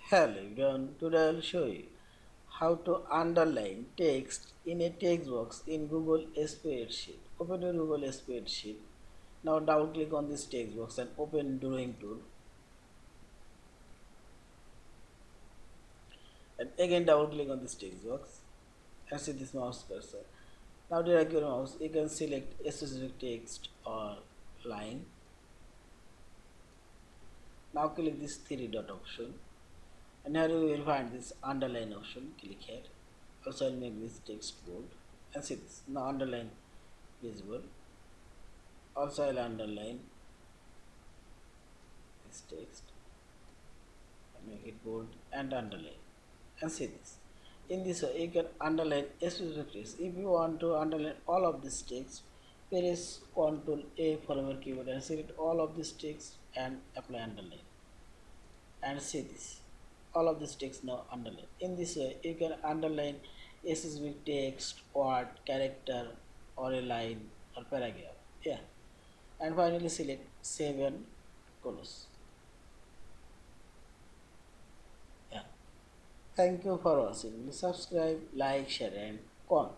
Hello everyone, today I'll show you how to underline text in a text box in Google Spreadsheet. Open your Google Spreadsheet. Now double click on this text box and open drawing tool. And again double click on this text box and see this mouse cursor. Now drag your mouse, you can select a specific text or line. Now click this three dot option. And here you will find this underline option. Click here. Also I'll make this text bold and see this. Now underline visible. Also I'll underline this text and make it bold and underline and see this. In this way you can underline a specific text. If you want to underline all of this text, press Ctrl A from your keyboard and select all of this text and apply underline and see this. All of this text now underline. In this way you can underline a specific text, word, character or a line or paragraph. Yeah. And finally select save and close. Yeah. Thank you for watching. Please subscribe, like, share and comment.